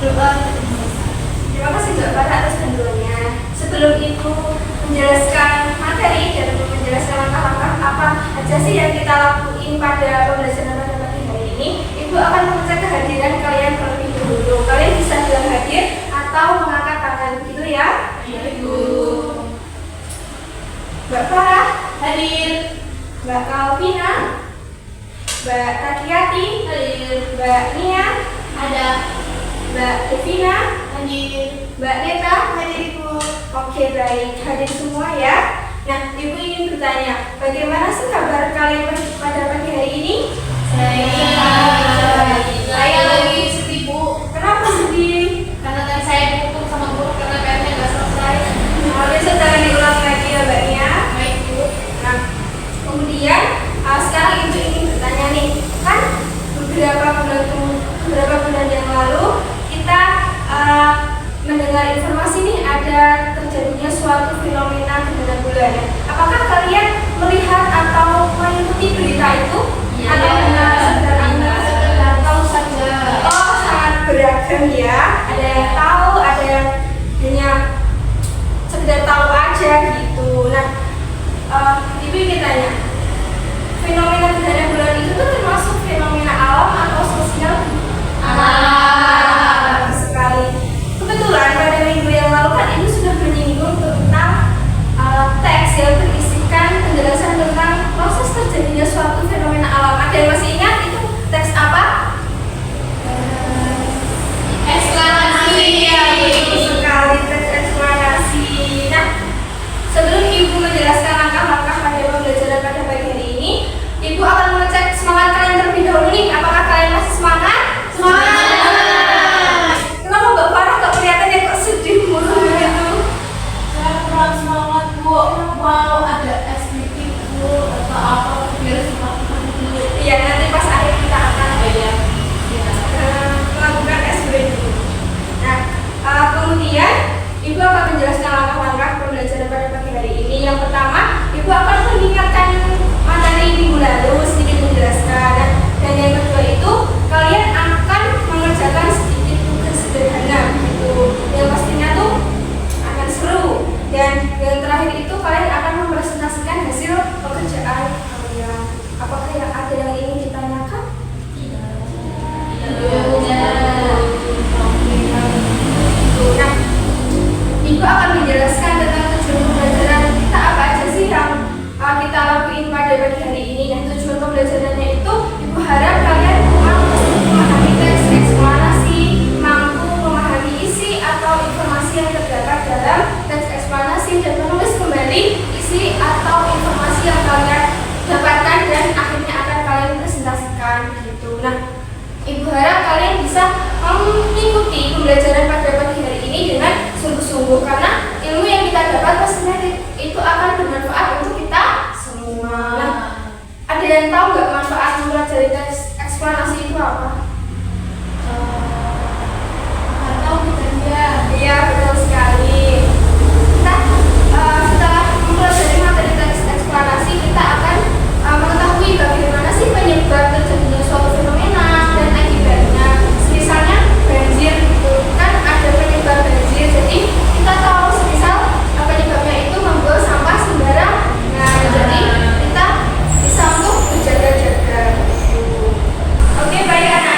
Terima kasih Mbak Farah atas bantuannya. Sebelum Ibu menjelaskan materi dan menjelaskan langkah-langkah apa aja sih yang kita lakuin pada pembelajaran pada pagi hari ini, Ibu akan mengecek kehadiran kalian terlebih dahulu. Kalian bisa bilang hadir atau mengangkat tangan, begitu ya? Iya, Ibu. Mbak Farah Hadir. Mbak Kalvina, Mbak Takiati Hadir. Mbak Nia, Ada. Mbak Devina, Hadir. Mbak Neta. Hadir, Ibu. Oke, baik, hadir semua ya. Nah, Ibu ingin bertanya, bagaimana sih kabar kalian pada pagi hari ini? Saya lagi sedih, Bu. Kenapa sedih? Karena tadi saya dipukul sama guru karena PR-nya nggak selesai. Besok jangan diulang lagi ya, Mbak Nia. Baik, Bu. Nah, kemudian sekarang Ibu ingin bertanya nih, kan beberapa bulan yang lalu kita mendengar informasi nih ada terjadinya suatu fenomena gerhana bulan. Apakah kalian melihat atau mengikuti berita itu? Iya. Atau hanya sekedar tahu saja? Oh, sangat beragam ya. Ada yang tahu, ada yang hanya sekedar tahu aja gitu. Nah, Ibu ingin tanya, fenomena gerhana bulan itu tuh termasuk fenomena alam atau sosial? Bagus sekali. Kebetulan pada minggu yang lalu kan Ibu sudah menyinggung tentang teks yang berisikan penjelasan tentang proses terjadinya suatu fenomena alam. Ada yang masih ingat itu teks apa? Eksplanasi. Iya, betul sekali, teks eksplanasi. Nah, sebelum Ibu menjelaskan langkah-langkah pada pembelajaran pada pagi hari ini, Ibu akan mengecek semangat kalian terlebih dahulu nih. Apakah kalian masih semangat? Semangat! Kenapa Mbak Farah kok kelihatannya kok sedih mulu gitu? Saya kurang semangat, Bu. Mau ada SBT, Bu, atau apa biar semangat dulu. Iya, nanti pas akhir kita akan Iya. melakukan SBD. Nah, kemudian Ibu akan menjelaskan langkah-langkah pembelajaran pada pagi hari ini. Yang pertama, Ibu akan mengingatkan materi minggu lalu, sedikit menjelaskan. Dan yang kedua itu, kalian akan mengerjakan sedikit tugas sederhana gitu. Yang pastinya tuh akan seru. Dan yang terakhir itu, kalian akan mempresentasikan hasil pekerjaan kalian. Apakah ada yang ingin ditanyakan? Nah, Ibu akan menjelaskan tentang tujuan pembelajaran kita apa aja sih yang kita lakuin pada pagi hari ini. Dan tujuan pembelajarannya itu Ibu harap kalian mampu memahami teks eksplanasi, mampu memahami isi atau informasi yang terdapat dalam teks eksplanasi dan menulis kembali isi atau informasi yang kalian dapatkan dan akhirnya akan kalian presentasikan gitu. Nah, Ibu harap kalian bisa mengikuti pembelajaran pada pagi hari ini dengan sungguh-sungguh karena ilmu yang kita dapat pastinya itu akan bermanfaat untuk kita semua. Nah, ada yang tahu nggak manfaat mempelajari teks eksplanasi itu apa? Atau bekerja. Iya, betul sekali. Kita setelah mempelajari materi teks eksplanasi kita akan mengetahui bagaimana sih penyebab terjadinya suatu fenomena dan akibatnya. Misalnya banjir gitu kan ada penyebab banjir, jadi kita tahu semisal penyebabnya itu membuang sampah sembarang. Nah, jadi kita bisa untuk berjaga-jaga gitu. Oke, baik anak.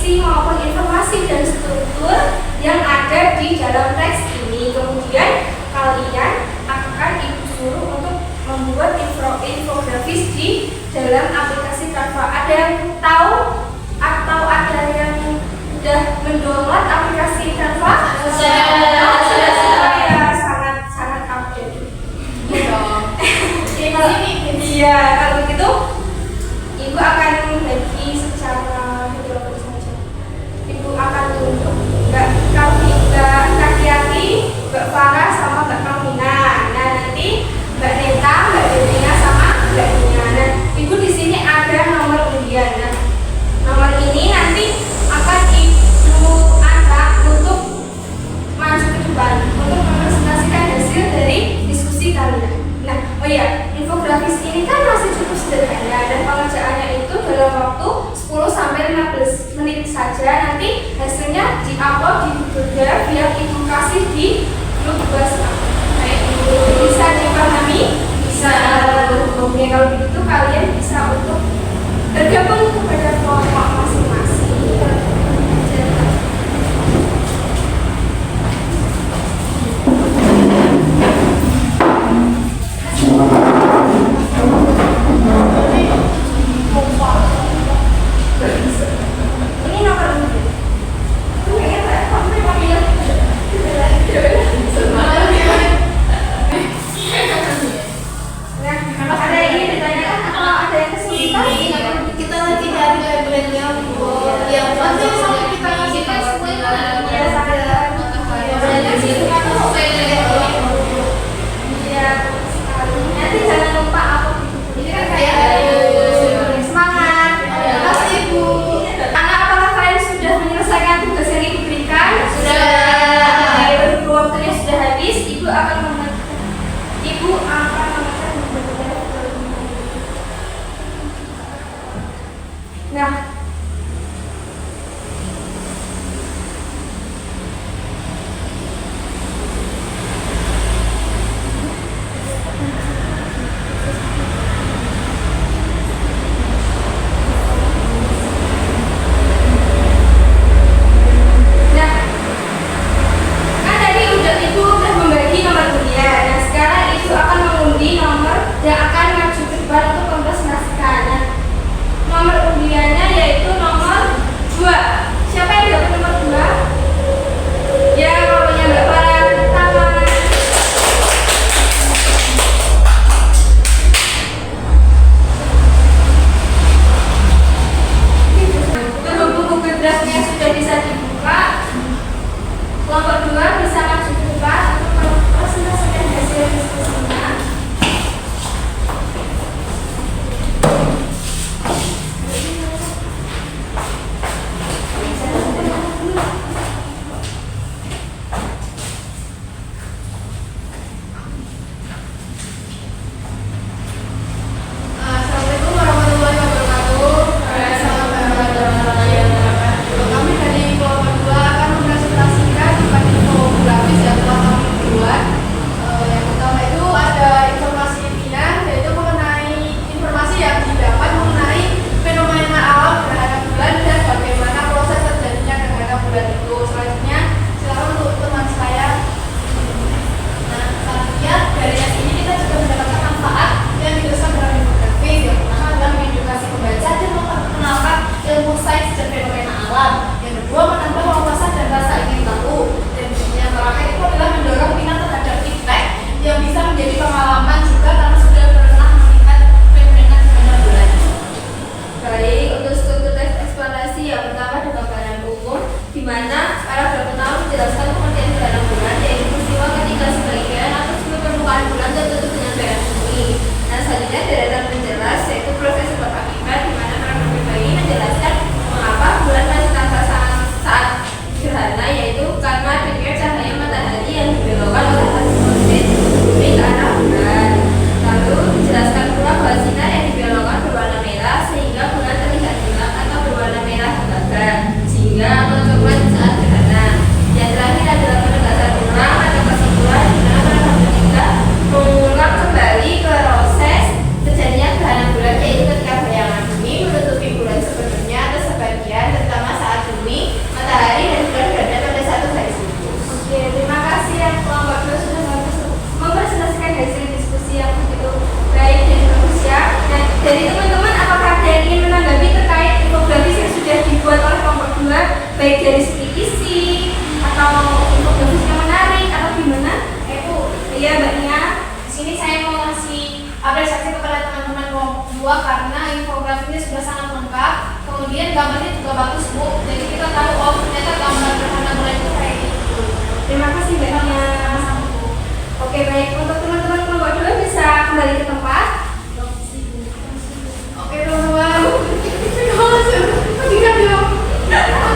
fungsi maupun informasi dan struktur yang ada di dalam teks ini. Kemudian kalian akan ibu suruh untuk membuat infografis di dalam aplikasi Canva. Ada yang tahu atau ada yang sudah mendownload aplikasi Canva? Sudah ya, sangat update. Iya, kalau begitu ibu akan bagi secara video saja. Ibu akan tunjuk Kak Kiati, Mbak Farah sama Mbak Kamina. Nah, nanti Mbak Neta, Mbak Devina sama Mbak Nina. Nah, ibu di sini ada nomor undian. Nah, nomor ini nanti akan ibu angkat untuk maju ke depan untuk mempresentasikan hasil dari diskusi kalian. Nah, oh ya, infografis ini kan masih cukup sederhana dan pengerjaannya itu dalam waktu 10-15 menit saja. Nanti hasilnya di-upload di Google Drive yang ibu kasih di grup WhatsApp. Bisa dipahami? Bisa. Oke, kalau begitu kalian bisa untuk bergabung kepada kelompok masing-masing. Ini nomor undian. Nah, ada yang ingin ditanyakan atau ada yang kesulitan? Kita lagi dari label-label yang pasti sampai kita kasih tes Ya, sangat. Nanti jangan lupa aku ini kan kayak semangat. Terima kasih Ibu. Anak, apakah kalian sudah menyelesaikan tugas yang Ibu berikan? Sudah. Berhubung waktunya sudah habis, Ibu akan mengatakan nah, kan tadi Ibu udah membagi nomor undian. Nah, sekarang Ibu akan mengundi nomor yang akan maju ke depan untuk mempresentasikan. Nah, nomor undiannya yaitu nomor 2. Siapa yang dapat nomor 2? Ya, kalau punya Mbak Farah, tangan. Berhubung Google Drive-nya sudah bisa dibuka, kelompok 2 bisa maju ke depan untuk mempresentasikan hasil diskusinya. Assalamualaikum warahmatullahi wabarakatuh. Selamat kami dari kelompok 2 akan mempresentasikan tentang infografis yang telah kami buat. Yang pertama itu ada informasi intinya, yaitu mengenai informasi yang didapat mengenai fenomena alam gerhana bulan dan bagaimana proses terjadinya gerhana bulan itu. Selanjutnya silakan untuk teman saya. Nah, selanjutnya dari yang ini kita juga mendapatkan manfaat yang dituliskan dalam infografis. Yang pertama adalah mengedukasi pembaca dan memperkenalkan ilmu sains dan fenomena alam. Yang kedua, menambah wawasan dan rasa ingin tahu. Dan yang terakhir itu adalah mendorong minat terhadap feedback yang bisa menjadi pengalaman juga karena sudah pernah melihat fenomena gerhana bulan. Baik, untuk struktur teks eksplanasi yang pertama ada gambaran umum di mana paragraf pertama menjelaskan pengertian gerhana bulan, yaitu peristiwa ketika sebagian atau seluruh permukaan bulan tertutup dengan cahaya bumi. Nah, selanjutnya deretan penjelas yaitu proses sebab akibat, di mana paragraf kedua ini menjelaskan mengapa bulan masih tampak saat gerhana, yaitu karena adanya cahaya matahari yang dibelokkan oleh hasil orbit bumi ke arah bulan. Lalu dijelaskan pula bahwa sinar yang dibelokkan berwarna merah sehingga bulan terlihat gelap atau berwarna merah kebakar, jingga atau coklat saat gerhana. Yang terakhir ada Jadi teman-teman, apakah ada yang ingin menanggapi terkait infografis yang sudah dibuat oleh kelompok 2, baik dari segi isi atau infografis yang menarik atau gimana? Itu Iya, Mbak Nia. di sini saya mau ngasih apresiasi kepada teman-teman kelompok 2 karena infografinya sudah sangat lengkap. Kemudian gambarnya juga bagus, Bu. Jadi kita tahu oh ternyata gambar gerhana bulan itu kayak gitu. Terima kasih Mbak Nia. Oke, baik, untuk teman-teman kelompok 2 bisa kembali ke tempat. Oke teman-teman, oke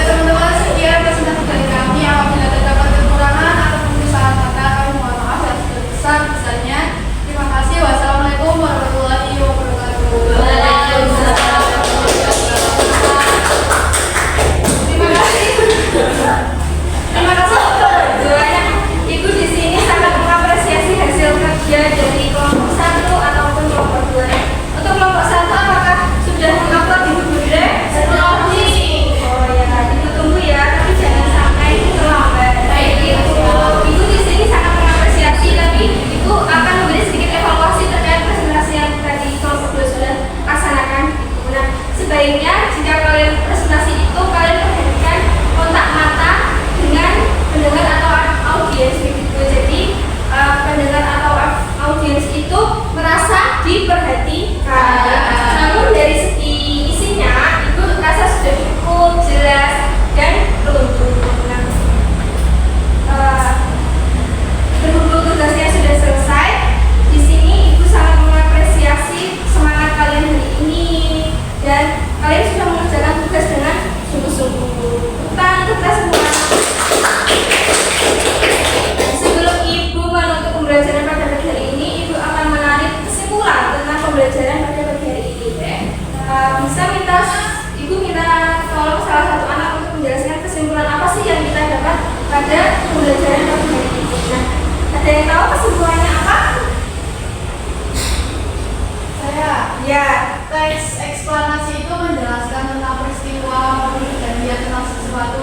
teman-teman, sekian presentasi dari kami. Apabila terdapat kekurangan ataupun kesalahan kata, kami mohon maaf yang sebesar-besarnya. Terima kasih. Wassalamualaikum warahmatullahi wabarakatuh. Terima kasih. Terima kasih untuk keduanya. Ibu di sini sangat mengapresiasi hasil kerja dari kelompok 1 ataupun kelompok 2. Untuk kelompok 1 apakah sudah mengupload Ibu Bunda? Oh ya, Ibu tunggu ya, tapi jangan sampai terlambat. Baik, Ibu di sini sangat mengapresiasi, tapi Ibu akan memberi sedikit evaluasi terkait presentasi yang tadi kelompok 2 sudah laksanakan. Nah, sebaiknya jika kalian presentasi itu kalian perhatikan kontak mata dengan pendengar atau audiens begitu. Jadi pendengar atau audiens itu merasa diperhatikan. Namun dari segi isinya itu rasa sudah cukup jelas dan runtuh. Berhubung tugasnya sudah selesai, di sini Ibu sangat mengapresiasi semangat kalian hari ini dan kalian sudah mengerjakan tugas dengan sungguh-sungguh. Tepuk tangan untuk kita semua. Sebelum Ibu menutup pembelajaran pada pagi hari ini, Ibu akan menarik kesimpulan tentang pembelajaran pada pagi hari ini. Bisa Ibu minta tolong salah satu anak untuk menjelaskan kesimpulan apa sih yang kita dapat pada pembelajaran pada hari ini. Nah, ada yang tahu kesimpulannya apa? Saya Ya. teks eksplanasi itu menjelaskan tentang peristiwa maupun kejadian tentang sesuatu